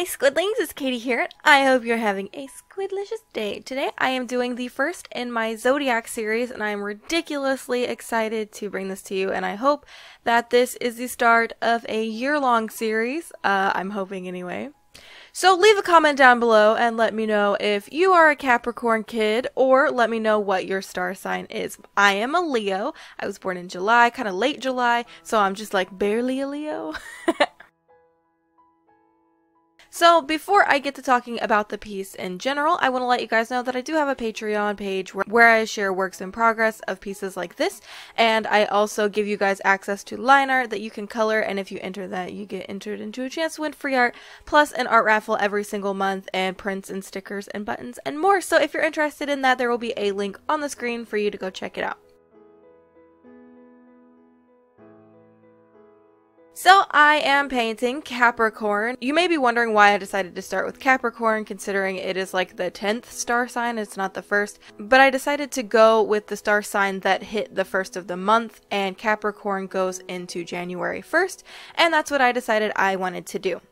Hi Squidlings, it's Katie here. I hope you're having a squidlicious day. Today I am doing the first in my Zodiac series and I am ridiculously excited to bring this to you, and I hope that this is the start of a year-long series. I'm hoping anyway. So leave a comment down below and let me know if you are a Capricorn kid, or let me know what your star sign is. I am a Leo. I was born in July, kind of late July, so I'm just like barely a Leo. So before I get to talking about the piece in general, I want to let you guys know that I do have a Patreon page where I share works in progress of pieces like this, and I also give you guys access to line art that you can color, and if you enter that, you get entered into a chance to win free art, plus an art raffle every single month, and prints and stickers and buttons and more. So if you're interested in that, there will be a link on the screen for you to go check it out. So I am painting Capricorn. You may be wondering why I decided to start with Capricorn, considering it is like the 10th star sign, it's not the first. But I decided to go with the star sign that hit the first of the month, and Capricorn goes into January 1st, and that's what I decided I wanted to do.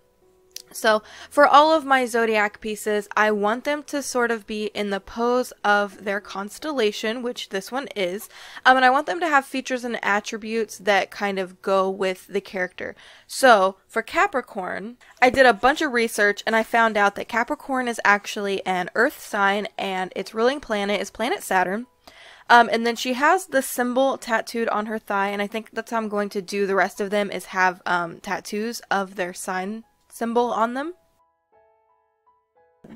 So for all of my zodiac pieces, I want them to sort of be in the pose of their constellation, which this one is, and I want them to have features and attributes that kind of go with the character. So for Capricorn, I did a bunch of research and I found out that Capricorn is actually an earth sign and its ruling planet is planet Saturn. And then she has the symbol tattooed on her thigh, and I think that's how I'm going to do the rest of them, is have tattoos of their sign symbol on them.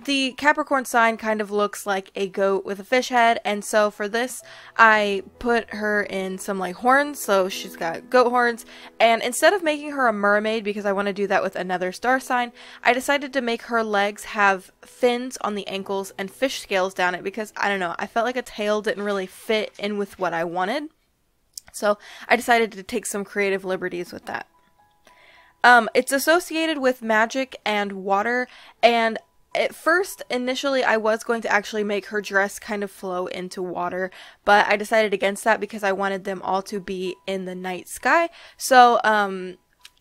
The Capricorn sign kind of looks like a goat with a fish head, and so for this I put her in some like horns, so she's got goat horns, and instead of making her a mermaid, because I want to do that with another star sign, I decided to make her legs have fins on the ankles and fish scales down it, because I don't know, I felt like a tail didn't really fit in with what I wanted, so I decided to take some creative liberties with that. It's associated with magic and water, and at first, initially, I was going to actually make her dress kind of flow into water, but I decided against that because I wanted them all to be in the night sky. So,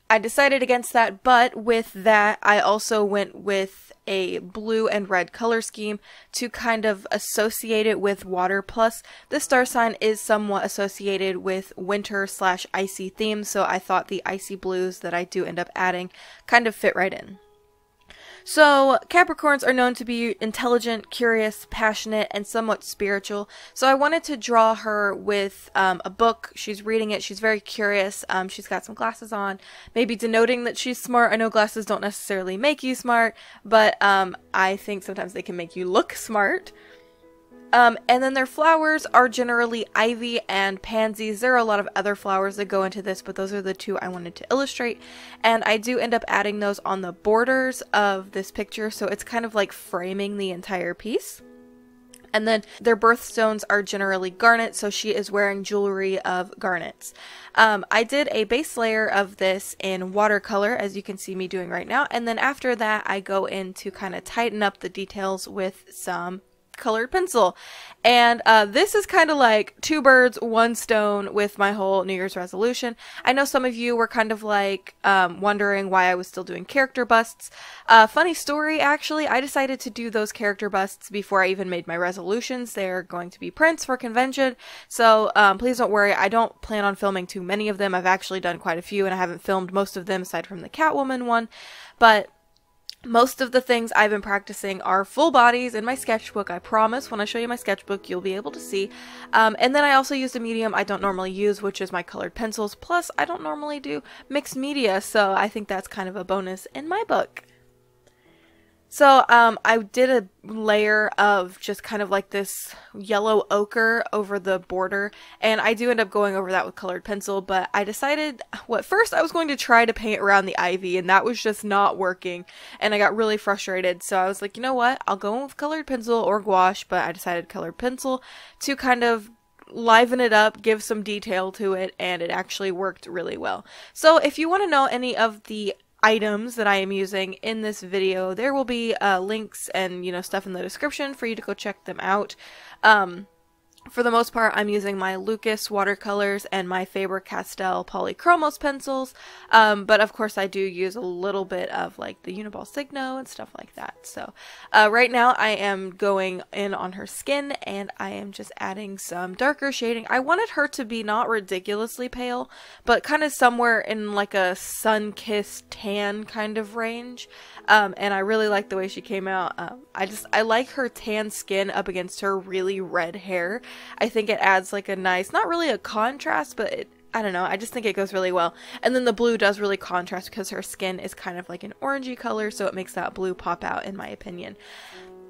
I decided against that, but with that, I also went with a blue and red color scheme to kind of associate it with water. Plus, the star sign is somewhat associated with winter/icy themes, so I thought the icy blues that I do end up adding kind of fit right in. So, Capricorns are known to be intelligent, curious, passionate, and somewhat spiritual. So I wanted to draw her with a book. She's reading it. She's very curious. She's got some glasses on, maybe denoting that she's smart. I know glasses don't necessarily make you smart, but I think sometimes they can make you look smart. And then their flowers are generally ivy and pansies. There are a lot of other flowers that go into this, but those are the two I wanted to illustrate. And I do end up adding those on the borders of this picture, so it's kind of like framing the entire piece. And then their birthstones are generally garnet, so she is wearing jewelry of garnets. I did a base layer of this in watercolor, as you can see me doing right now, and then after that I go in to kind of tighten up the details with some colored pencil. And this is kind of like two birds, one stone with my whole New Year's resolution. I know some of you were kind of like wondering why I was still doing character busts. Funny story, actually, I decided to do those character busts before I even made my resolutions. They're going to be prints for convention, so please don't worry, I don't plan on filming too many of them. I've actually done quite a few, and I haven't filmed most of them aside from the Catwoman one, but most of the things I've been practicing are full bodies in my sketchbook, I promise. When I show you my sketchbook, you'll be able to see. And then I also used a medium I don't normally use, which is my colored pencils. Plus, I don't normally do mixed media, so I think that's kind of a bonus in my book. So, I did a layer of just kind of like this yellow ochre over the border, and I do end up going over that with colored pencil, but I decided, well, at first I was going to try to paint around the ivy, and that was just not working, and I got really frustrated, so I was like, you know what, I'll go with colored pencil or gouache, but I decided colored pencil to kind of liven it up, give some detail to it, and it actually worked really well. So if you want to know any of the items that I am using in this video, there will be links and stuff in the description for you to go check them out. For the most part, I'm using my Lucas watercolors and my Faber-Castell Polychromos pencils, but of course I do use a little bit of like the Uniball Signo and stuff like that. So right now I am going in on her skin and I am just adding some darker shading. I wanted her to be not ridiculously pale, but kind of somewhere in like a sun-kissed tan kind of range, and I really like the way she came out. I like her tan skin up against her really red hair. I think it adds like a nice, not really a contrast, but I don't know, I just think it goes really well. And then the blue does really contrast because her skin is kind of like an orangey color, so it makes that blue pop out in my opinion.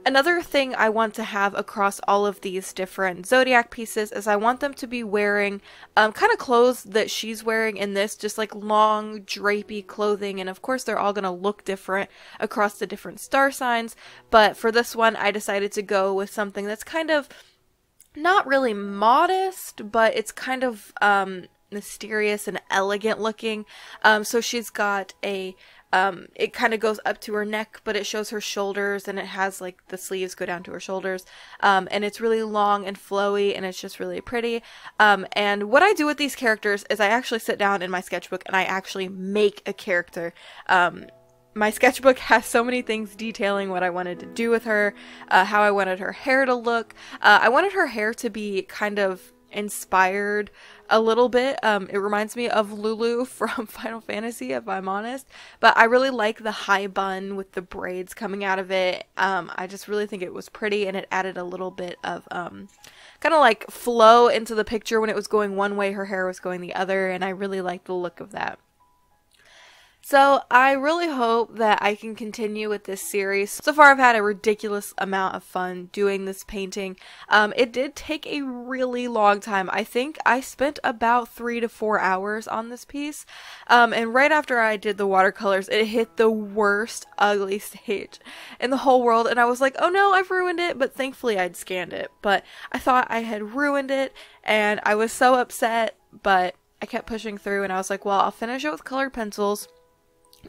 Another thing I want to have across all of these different Zodiac pieces is I want them to be wearing kind of clothes that she's wearing in this, just like long drapey clothing, and of course they're all going to look different across the different star signs, but for this one I decided to go with something that's kind of not really modest, but it's kind of mysterious and elegant looking. So she's got a it kind of goes up to her neck, but it shows her shoulders, and it has like the sleeves go down to her shoulders, and it's really long and flowy, and it's just really pretty. And what I do with these characters is I actually sit down in my sketchbook and I actually make a character. My sketchbook has so many things detailing what I wanted to do with her, how I wanted her hair to look. I wanted her hair to be kind of inspired a little bit. It reminds me of Lulu from Final Fantasy, if I'm honest, but I really like the high bun with the braids coming out of it. I just really think it was pretty, and it added a little bit of kind of like flow into the picture. When it was going one way, her hair was going the other, and I really like the look of that. So I really hope that I can continue with this series. So far I've had a ridiculous amount of fun doing this painting. It did take a really long time. I think I spent about 3 to 4 hours on this piece. And right after I did the watercolors, it hit the worst ugly stage in the whole world. And I was like, oh no, I've ruined it. But thankfully I'd scanned it. But I thought I had ruined it and I was so upset. But I kept pushing through and I was like, well, I'll finish it with colored pencils,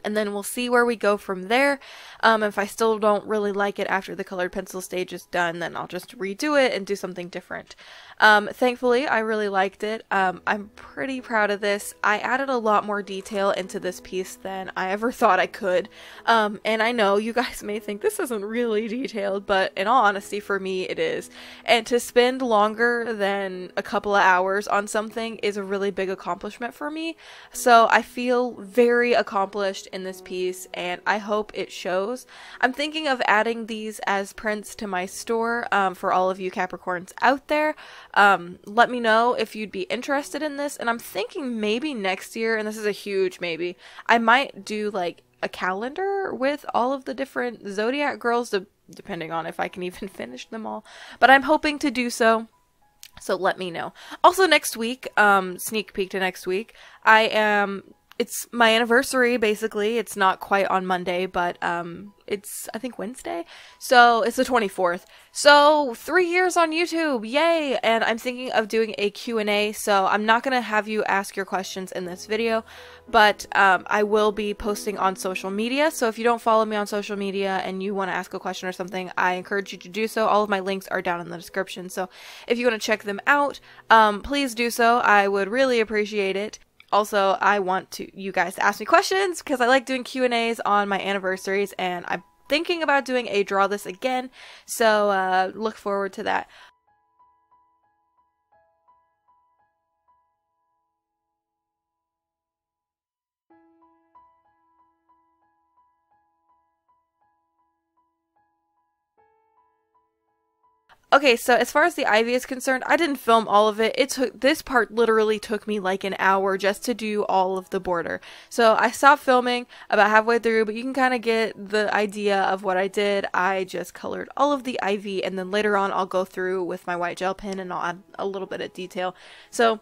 and then we'll see where we go from there. If I still don't really like it after the colored pencil stage is done, then I'll just redo it and do something different. Thankfully, I really liked it. I'm pretty proud of this. I added a lot more detail into this piece than I ever thought I could. And I know you guys may think this isn't really detailed, but in all honesty, for me, it is. And to spend longer than a couple of hours on something is a really big accomplishment for me. So I feel very accomplished in this piece, and I hope it shows. I'm thinking of adding these as prints to my store for all of you Capricorns out there. Let me know if you'd be interested in this, and I'm thinking maybe next year, and this is a huge maybe, I might do like a calendar with all of the different Zodiac girls, depending on if I can even finish them all, but I'm hoping to do so. So let me know. Also next week, sneak peek to next week, it's my anniversary, basically. It's not quite on Monday, but it's, I think, Wednesday. So it's the 24th. So 3 years on YouTube. Yay! And I'm thinking of doing a Q&A, so I'm not going to have you ask your questions in this video, but I will be posting on social media. So if you don't follow me on social media and you want to ask a question or something, I encourage you to do so. All of my links are down in the description. So if you want to check them out, please do so. I would really appreciate it. Also, I want you guys to ask me questions because I like doing Q&As on my anniversaries, and I'm thinking about doing a draw this again, so look forward to that. Okay, so as far as the ivy is concerned, I didn't film all of it. This part literally took me like an hour just to do all of the border. So I stopped filming about halfway through, but you can kind of get the idea of what I did. I just colored all of the ivy, and then later on I'll go through with my white gel pen and I'll add a little bit of detail. So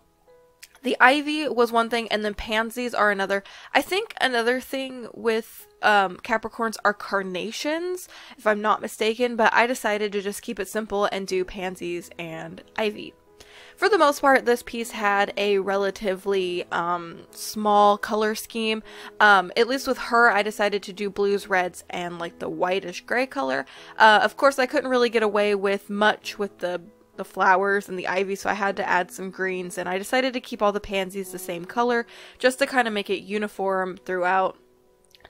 the ivy was one thing, and then pansies are another. I think another thing with Capricorns are carnations, if I'm not mistaken, but I decided to just keep it simple and do pansies and ivy. For the most part, this piece had a relatively small color scheme. At least with her, I decided to do blues, reds, and like the whitish gray color. Of course, I couldn't really get away with much with the the flowers and the ivy, so I had to add some greens, and I decided to keep all the pansies the same color just to kind of make it uniform throughout.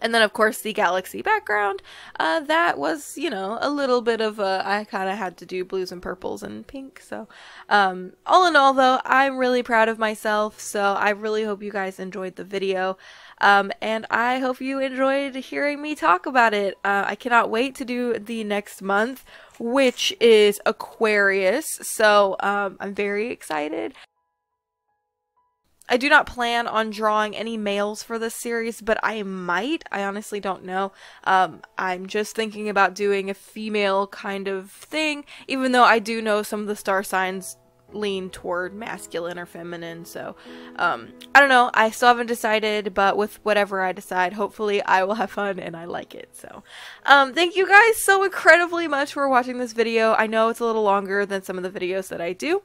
And then, of course, the galaxy background, that was, you know, a little bit of a, I kind of had to do blues and purples and pink. So, all in all, though, I'm really proud of myself. So I really hope you guys enjoyed the video. And I hope you enjoyed hearing me talk about it. I cannot wait to do the next month, which is Aquarius. So, I'm very excited. I do not plan on drawing any males for this series, but I might. I honestly don't know. I'm just thinking about doing a female kind of thing, even though I do know some of the star signs lean toward masculine or feminine, so I don't know. I still haven't decided, but with whatever I decide, hopefully I will have fun and I like it. So thank you guys so incredibly much for watching this video. I know it's a little longer than some of the videos that I do.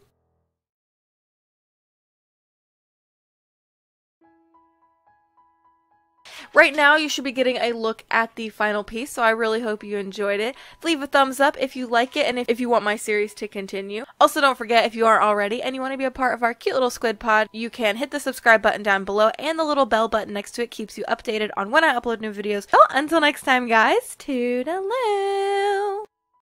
Right now, you should be getting a look at the final piece, so I really hope you enjoyed it. Leave a thumbs up if you like it and if you want my series to continue. Also, don't forget, if you aren't already and you want to be a part of our cute little squid pod, you can hit the subscribe button down below, and the little bell button next to it keeps you updated on when I upload new videos. So, until next time, guys, toodaloo!